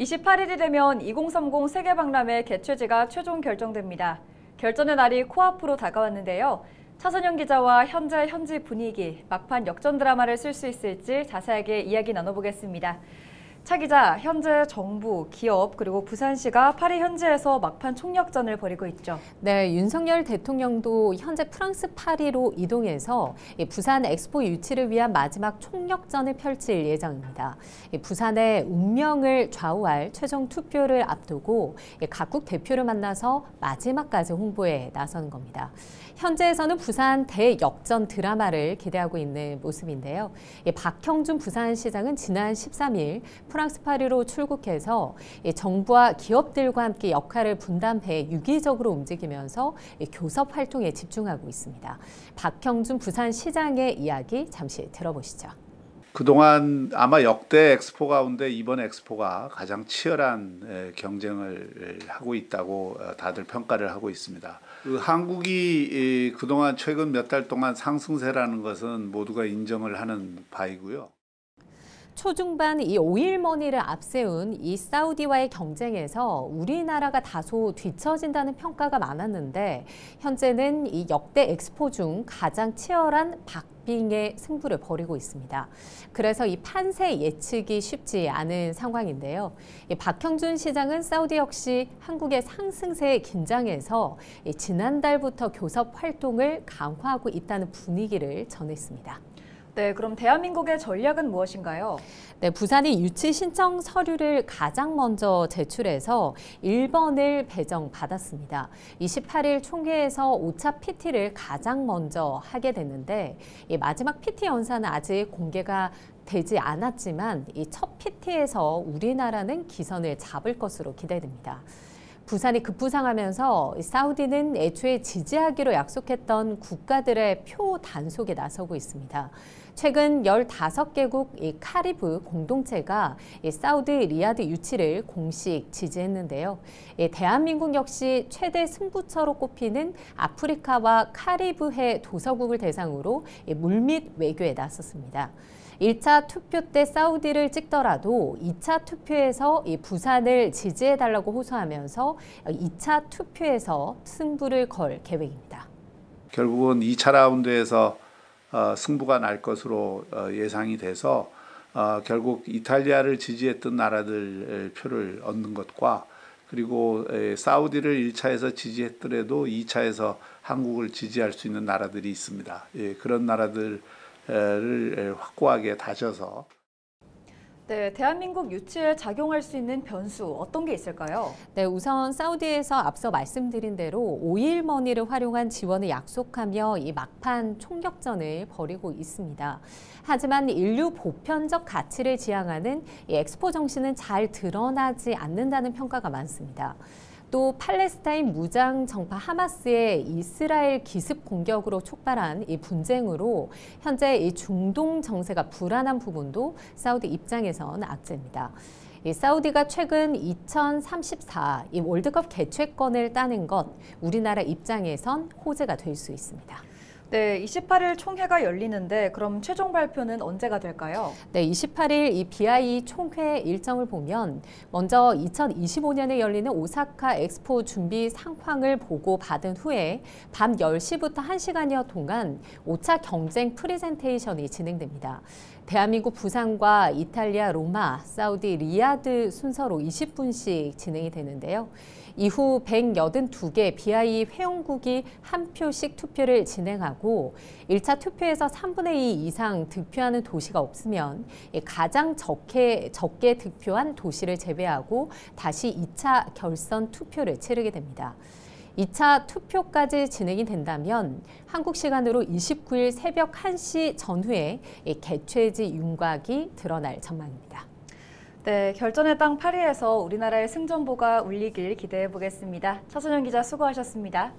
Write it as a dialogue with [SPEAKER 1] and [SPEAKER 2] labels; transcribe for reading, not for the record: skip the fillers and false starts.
[SPEAKER 1] 28일이 되면 2030 세계박람회 개최지가 최종 결정됩니다. 결전의 날이 코앞으로 다가왔는데요. 차선영 기자와 현지 분위기, 막판 역전 드라마를 쓸 수 있을지 자세하게 이야기 나눠보겠습니다. 차 기자, 현재 정부, 기업 그리고 부산시가 파리 현지에서 막판 총력전을 벌이고 있죠.
[SPEAKER 2] 네, 윤석열 대통령도 현재 프랑스 파리로 이동해서 부산 엑스포 유치를 위한 마지막 총력전을 펼칠 예정입니다. 부산의 운명을 좌우할 최종 투표를 앞두고 각국 대표를 만나서 마지막까지 홍보에 나서는 겁니다. 현재에서는 부산 대역전 드라마를 기대하고 있는 모습인데요. 박형준 부산시장은 지난 13일 프랑스 파리로 출국해서 정부와 기업들과 함께 역할을 분담해 유기적으로 움직이면서 교섭 활동에 집중하고 있습니다. 박형준 부산시장의 이야기 잠시 들어보시죠.
[SPEAKER 3] 그동안 아마 역대 엑스포 가운데 이번 엑스포가 가장 치열한 경쟁을 하고 있다고 다들 평가를 하고 있습니다. 한국이 그동안 최근 몇 달 동안 상승세라는 것은 모두가 인정을 하는 바이고요.
[SPEAKER 2] 초중반 이 오일머니를 앞세운 이 사우디와의 경쟁에서 우리나라가 다소 뒤처진다는 평가가 많았는데 현재는 이 역대 엑스포 중 가장 치열한 박빙의 승부를 벌이고 있습니다. 그래서 이 판세 예측이 쉽지 않은 상황인데요. 박형준 시장은 사우디 역시 한국의 상승세에 긴장해서 지난달부터 교섭 활동을 강화하고 있다는 분위기를 전했습니다.
[SPEAKER 1] 네, 그럼 대한민국의 전략은 무엇인가요?
[SPEAKER 2] 네, 부산이 유치 신청 서류를 가장 먼저 제출해서 1번을 배정받았습니다. 28일 총회에서 5차 PT를 가장 먼저 하게 됐는데 이 마지막 PT 연사는 아직 공개가 되지 않았지만 이 첫 PT에서 우리나라는 기선을 잡을 것으로 기대됩니다. 부산이 급부상하면서 사우디는 애초에 지지하기로 약속했던 국가들의 표 단속에 나서고 있습니다. 최근 15개국 카리브 공동체가 사우디 리야드 유치를 공식 지지했는데요. 대한민국 역시 최대 승부처로 꼽히는 아프리카와 카리브해 도서국을 대상으로 물밑 외교에 나섰습니다. 1차 투표 때 사우디를 찍더라도 2차 투표에서 부산을 지지해달라고 호소하면서 2차 투표에서 승부를 걸 계획입니다.
[SPEAKER 3] 결국은 2차 라운드에서 승부가 날 것으로 예상이 돼서 결국 이탈리아를 지지했던 나라들 표를 얻는 것과 그리고 사우디를 1차에서 지지했더라도 2차에서 한국을 지지할 수 있는 나라들이 있습니다. 그런 나라들 를 확고하게 다져서.
[SPEAKER 1] 네, 대한민국 유치에 작용할 수 있는 변수 어떤 게 있을까요?
[SPEAKER 2] 네, 우선 사우디에서 앞서 말씀드린 대로 오일머니를 활용한 지원을 약속하며 이 막판 총력전을 벌이고 있습니다. 하지만 인류 보편적 가치를 지향하는 이 엑스포 정신은 잘 드러나지 않는다는 평가가 많습니다. 또 팔레스타인 무장 정파 하마스의 이스라엘 기습 공격으로 촉발한 이 분쟁으로 현재 이 중동 정세가 불안한 부분도 사우디 입장에선 악재입니다. 이 사우디가 최근 2034 이 월드컵 개최권을 따낸 것 우리나라 입장에선 호재가 될 수 있습니다.
[SPEAKER 1] 네, 28일 총회가 열리는데 그럼 최종 발표는 언제가 될까요?
[SPEAKER 2] 네, 28일 이 BIE 총회 일정을 보면 먼저 2025년에 열리는 오사카 엑스포 준비 상황을 보고 받은 후에 밤 10시부터 1시간여 동안 5차 경쟁 프레젠테이션이 진행됩니다. 대한민국 부산과 이탈리아 로마, 사우디 리야드 순서로 20분씩 진행이 되는데요. 이후 182개 BIE 회원국이 한 표씩 투표를 진행하고 1차 투표에서 3분의 2 이상 득표하는 도시가 없으면 가장 적게 득표한 도시를 제외하고 다시 2차 결선 투표를 치르게 됩니다. 2차 투표까지 진행이 된다면 한국 시간으로 29일 새벽 1시 전후에 개최지 윤곽이 드러날 전망입니다.
[SPEAKER 1] 네, 결전의 땅 파리에서 우리나라의 승전보가 울리길 기대해 보겠습니다. 차선영 기자 수고하셨습니다.